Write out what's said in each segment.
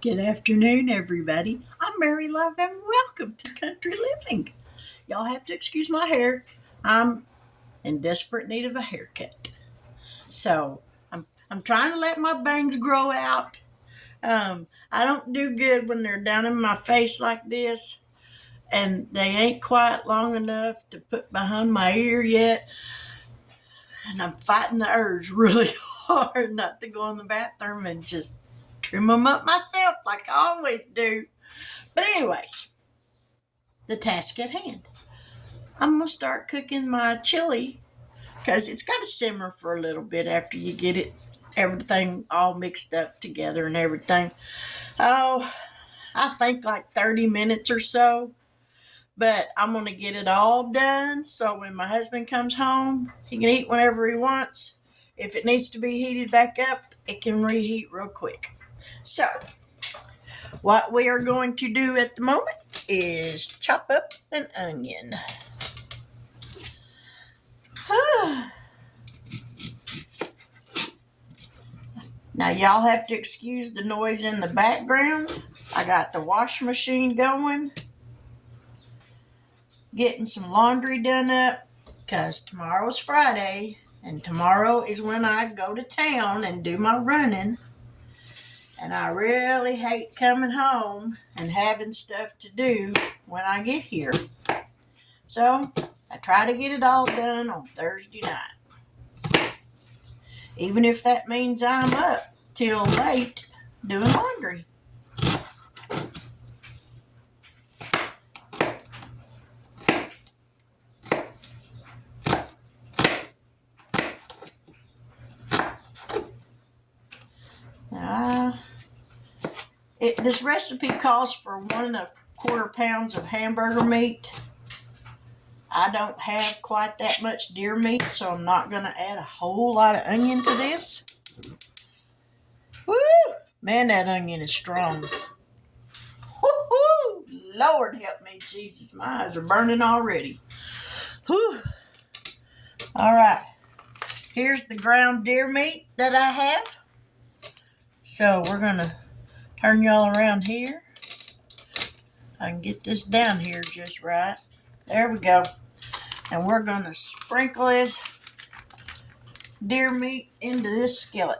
Good afternoon, everybody. I'm Mary Love, and welcome to Country Living. Y'all have to excuse my hair. I'm in desperate need of a haircut. So I'm trying to let my bangs grow out. I don't do good when they're down in my face like this, and they ain't quite long enough to put behind my ear yet. And I'm fighting the urge really hard not to go in the bathroom and just trim them up myself like I always do. But anyways, the task at hand. I'm going to start cooking my chili because it's got to simmer for a little bit after you get everything all mixed up together and everything. Oh, I think like 30 minutes or so. But I'm going to get it all done so when my husband comes home, he can eat whenever he wants. If it needs to be heated back up, it can reheat real quick. So, what we are going to do at the moment is chop up an onion. Now, y'all have to excuse the noise in the background. I got the wash machine going, getting some laundry done up, because tomorrow's Friday, and tomorrow is when I go to town and do my running. And I really hate coming home and having stuff to do when I get here. So, I try to get it all done on Thursday night. Even if that means I'm up till late doing laundry. Now, this recipe calls for 1.25 pounds of hamburger meat. I don't have quite that much deer meat, so I'm not going to add a whole lot of onion to this. Woo! Man, that onion is strong. Woo-hoo! Lord help me, Jesus. My eyes are burning already. Whew. All right. Here's the ground deer meat that I have. So we're going to turn y'all around here. I can get this down here just right. There we go. And we're going to sprinkle this deer meat into this skillet.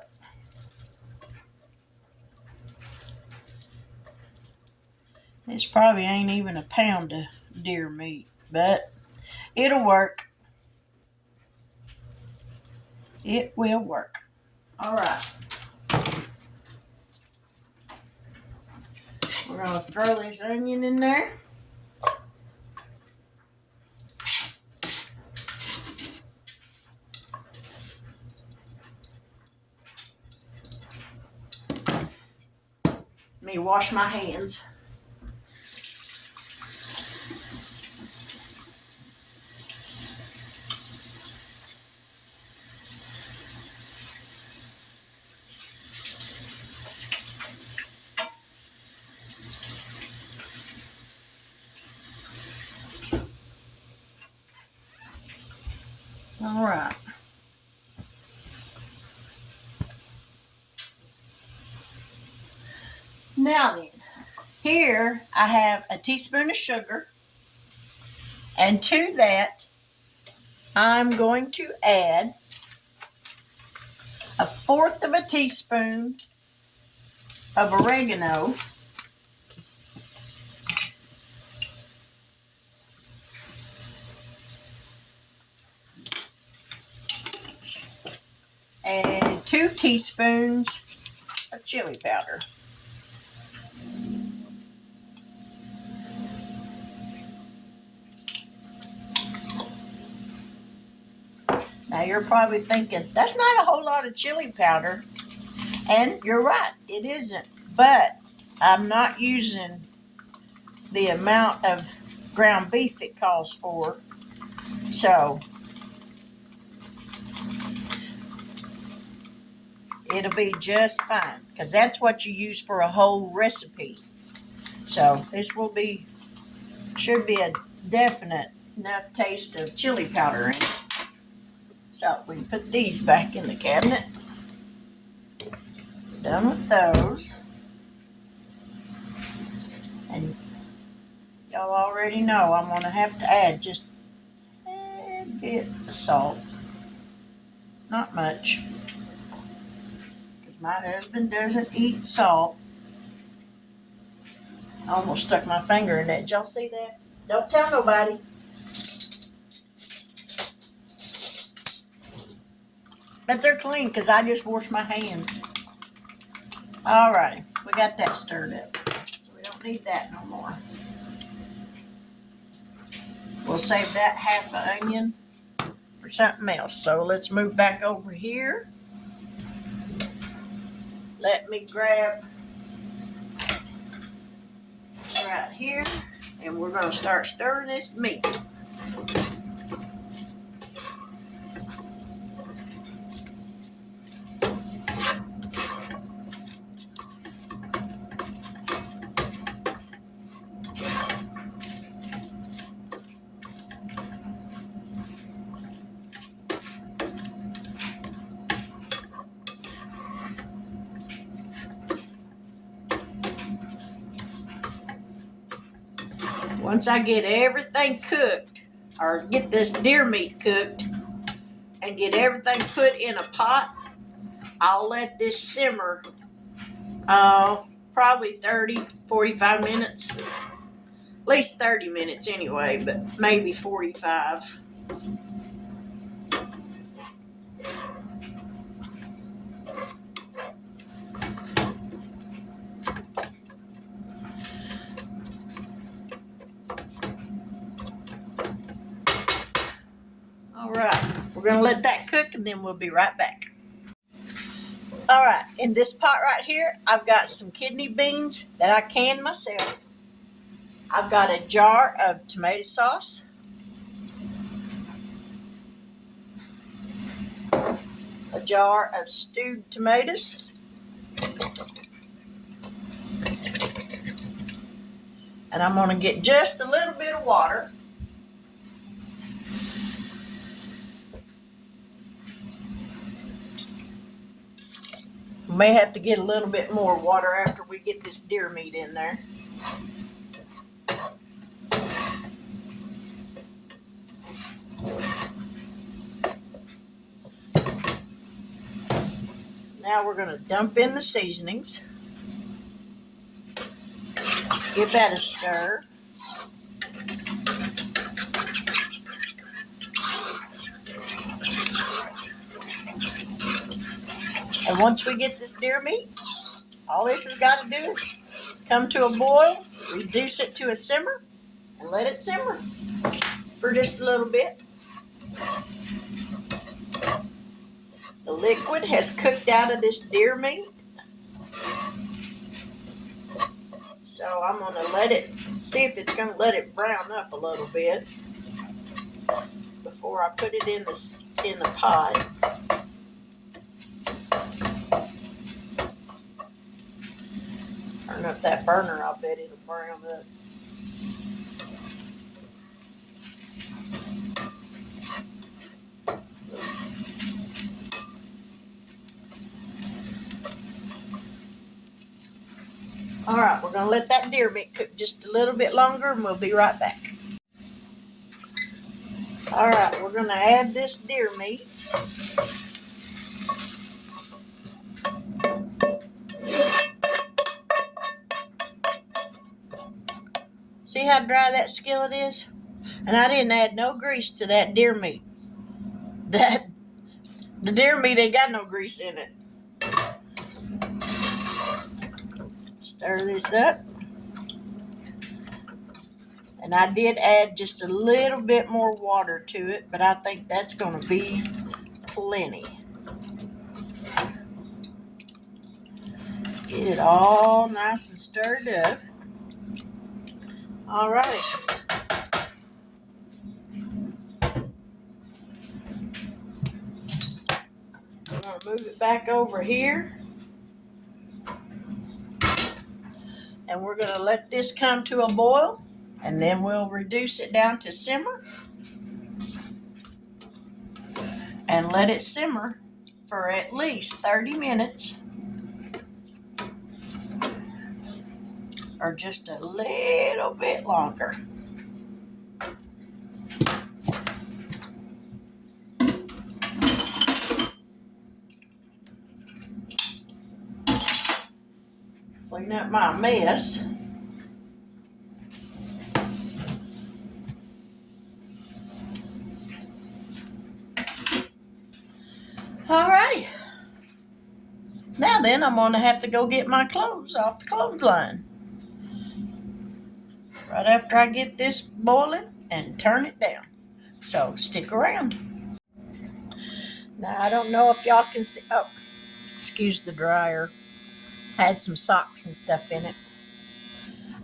This probably ain't even a pound of deer meat, but it'll work. It will work. All right. We're going to throw this onion in there. Let me wash my hands. All right. Now then, here I have a teaspoon of sugar, and to that I'm going to add 1/4 of a teaspoon of oregano, and 2 teaspoons of chili powder. Now you're probably thinking, that's not a whole lot of chili powder. And you're right, it isn't. But I'm not using the amount of ground beef it calls for. So it'll be just fine, because that's what you use for a whole recipe. So this should be a definite enough taste of chili powder in it. So we can put these back in the cabinet. Done with those. y'all already know I'm going to have to add just a bit of salt. Not much. Because my husband doesn't eat salt. I almost stuck my finger in that. Did y'all see that? Don't tell nobody. But they're clean because I just washed my hands. Alrighty, we got that stirred up. So we don't need that no more. We'll save that half an onion for something else. So let's move back over here. Let me grab right here, and we're going to start stirring this meat. Once I get everything cooked, or get this deer meat cooked, and get everything put in a pot, I'll let this simmer probably 30, 45 minutes. At least 30 minutes anyway, but maybe 45. All right, we're going to let that cook and then we'll be right back. All right, in this pot right here, I've got some kidney beans that I canned myself. I've got a jar of tomato sauce. A jar of stewed tomatoes. And I'm going to get just a little bit of water. We may have to get a little bit more water after we get this deer meat in there. Now we're going to dump in the seasonings. Give that a stir. And once we get this deer meat, all this has got to do is come to a boil, reduce it to a simmer, and let it simmer for just a little bit. The liquid has cooked out of this deer meat. So I'm going to let it, see if it's going to let it brown up a little bit before I put it in the pot. Turn up that burner, I'll bet it'll brown up. All right, we're going to let that deer meat cook just a little bit longer and we'll be right back. All right, we're going to add this deer meat. See how dry that skillet is? And I didn't add no grease to that deer meat. The deer meat ain't got no grease in it. Stir this up. And I did add just a little bit more water to it, but I think that's going to be plenty. Get it all nice and stirred up. All right. I'm going to move it back over here. And we're going to let this come to a boil. And then we'll reduce it down to simmer. And let it simmer for at least 30 minutes. Or just a little bit longer. clean up my mess. Alrighty. Now then, I'm going to have to go get my clothes off the clothesline. Right after I get this boiling and turn it down. So stick around. Now, I don't know if y'all can see. Oh, excuse the dryer. Had some socks and stuff in it.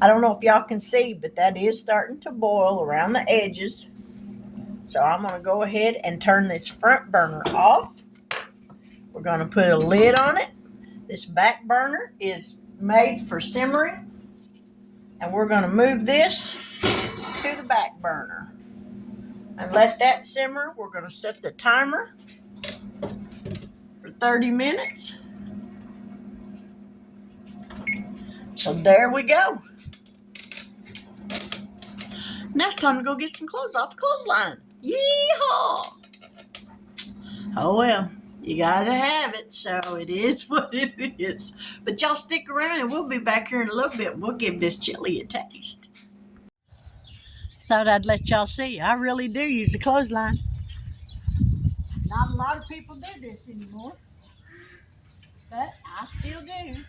I don't know if y'all can see, but that is starting to boil around the edges. So I'm going to go ahead and turn this front burner off. We're going to put a lid on it. This back burner is made for simmering. And we're going to move this to the back burner. And let that simmer. We're going to set the timer for 30 minutes. So there we go. Now it's time to go get some clothes off the clothesline. Yeehaw! Oh well, you gotta have it, so it is what it is. But y'all stick around and we'll be back here in a little bit and we'll give this chili a taste. Thought I'd let y'all see. I really do use the clothesline. Not a lot of people do this anymore, but I still do.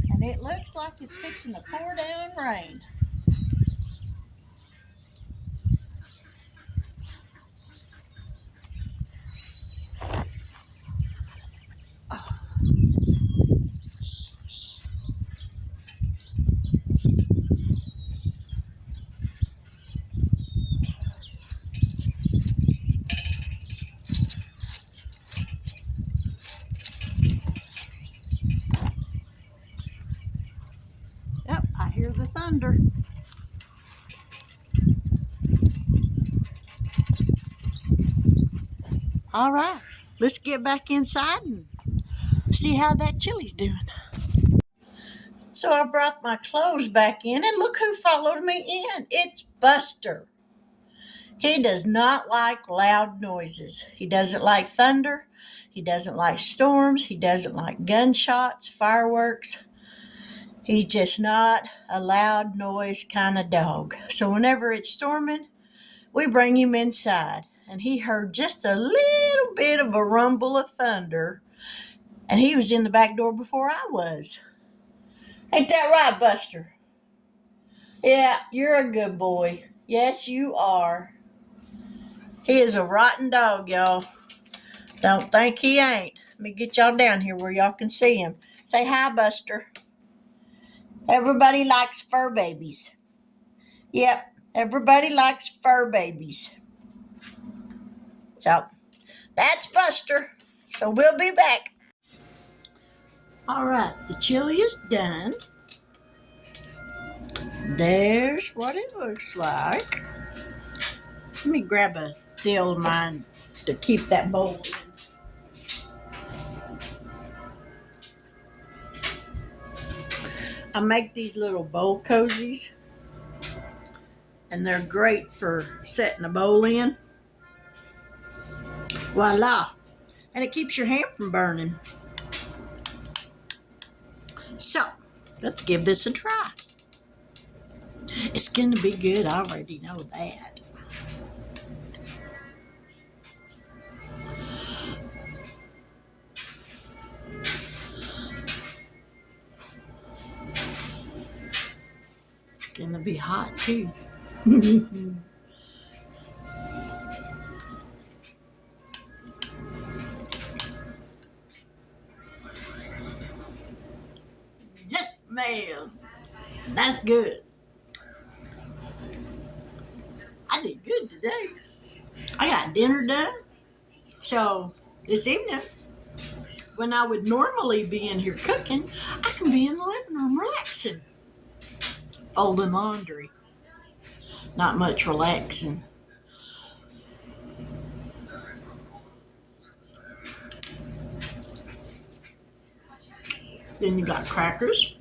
And it looks like it's fixing to pour down rain. Yep, I hear the thunder. All right, let's get back inside and see how that chili's doing. So I brought my clothes back in, and look who followed me in. It's Buster. He does not like loud noises. He doesn't like thunder. He doesn't like storms. He doesn't like gunshots, fireworks. He's just not a loud noise kind of dog. So whenever it's storming, we bring him inside. And he heard just a little bit of a rumble of thunder. And he was in the back door before I was. Ain't that right, Buster? Yeah, you're a good boy. Yes, you are. He is a rotten dog, y'all. Don't think he ain't. Let me get y'all down here where y'all can see him. Say hi, Buster. Everybody likes fur babies. Yep, everybody likes fur babies. So, that's Buster. So we'll be back. All right, the chili is done. There's what it looks like. Let me grab a deal of mine to keep that bowl in. I make these little bowl cozies, and they're great for setting a bowl in. Voila! And it keeps your hand from burning. So, let's give this a try. It's going to be good, I already know that. It's going to be hot, too. Yes, ma'am. That's good. I did good today. I got dinner done. So, this evening, when I would normally be in here cooking, I can be in the living room relaxing. Folding laundry. Not much relaxing. Then you got crackers.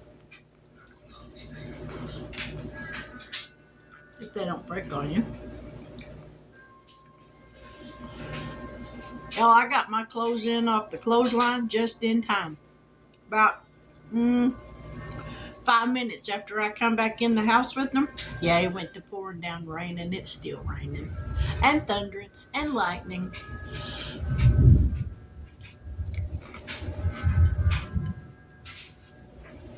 If they don't break on you. Oh, I got my clothes in off the clothesline just in time. About mm, 5 minutes after I come back in the house with them, yeah, it went to pouring down rain, and it's still raining and thundering and lightning.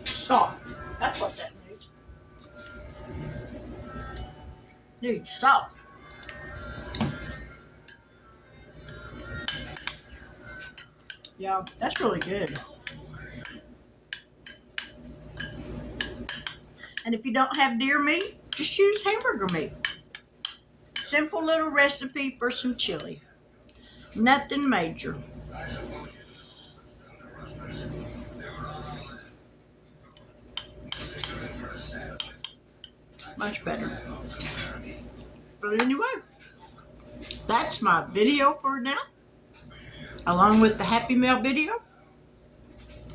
Salt. That's what that needs. Needs salt. Yeah, that's really good. And if you don't have deer meat, just use hamburger meat. Simple little recipe for some chili. Nothing major. Much better. But anyway, that's my video for now. Along with the Happy Meal video.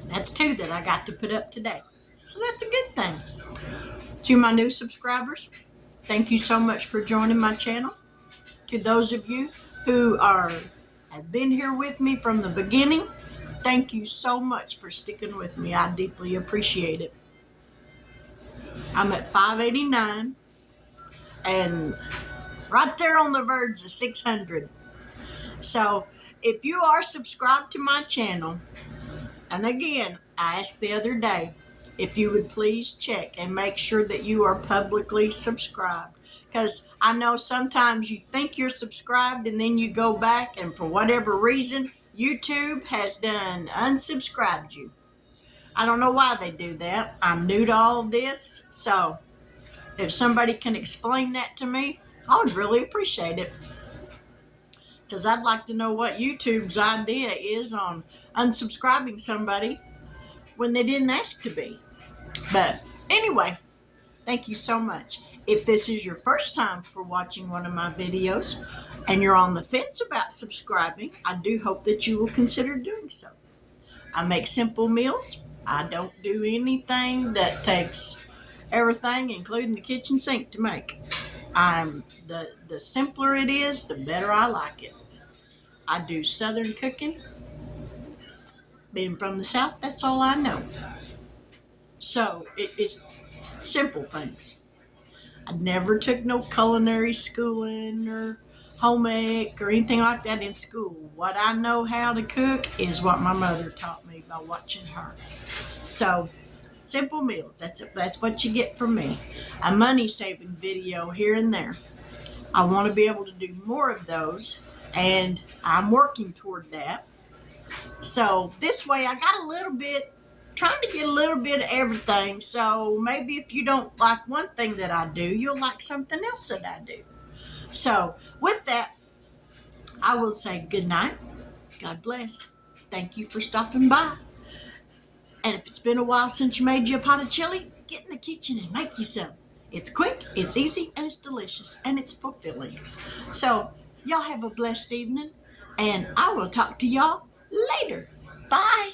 That's 2 that I got to put up today. So that's a good thing. To my new subscribers, thank you so much for joining my channel. To those of you who have been here with me from the beginning, thank you so much for sticking with me. I deeply appreciate it. I'm at 589 and right there on the verge of 600. So if you are subscribed to my channel, and again, I asked the other day, if you would please check and make sure that you are publicly subscribed. Because I know sometimes you think you're subscribed and then you go back and for whatever reason, YouTube has done unsubscribed you. I don't know why they do that. I'm new to all this. So if somebody can explain that to me, I would really appreciate it. Because I'd like to know what YouTube's idea is on unsubscribing somebody when they didn't ask to be. But anyway, thank you so much. If this is your first time for watching one of my videos and you're on the fence about subscribing, I do hope that you will consider doing so. I make simple meals. I don't do anything that takes everything, including the kitchen sink, to make. The simpler it is, the better I like it. I do Southern cooking. Being from the South, that's all I know. So it's simple things. I never took no culinary schooling or home ec or anything like that in school. What I know how to cook is what my mother taught me by watching her. So simple meals, that's what you get from me. A money saving video here and there. I want to be able to do more of those, and I'm working toward that. So this way I got trying to get a little bit of everything. So maybe if you don't like one thing that I do, you'll like something else that I do. So with that, I will say good night. God bless. Thank you for stopping by. And if it's been a while since you made you a pot of chili, get in the kitchen and make you some. It's quick, it's easy, and it's delicious, and it's fulfilling. So y'all have a blessed evening, and I will talk to y'all later. Bye.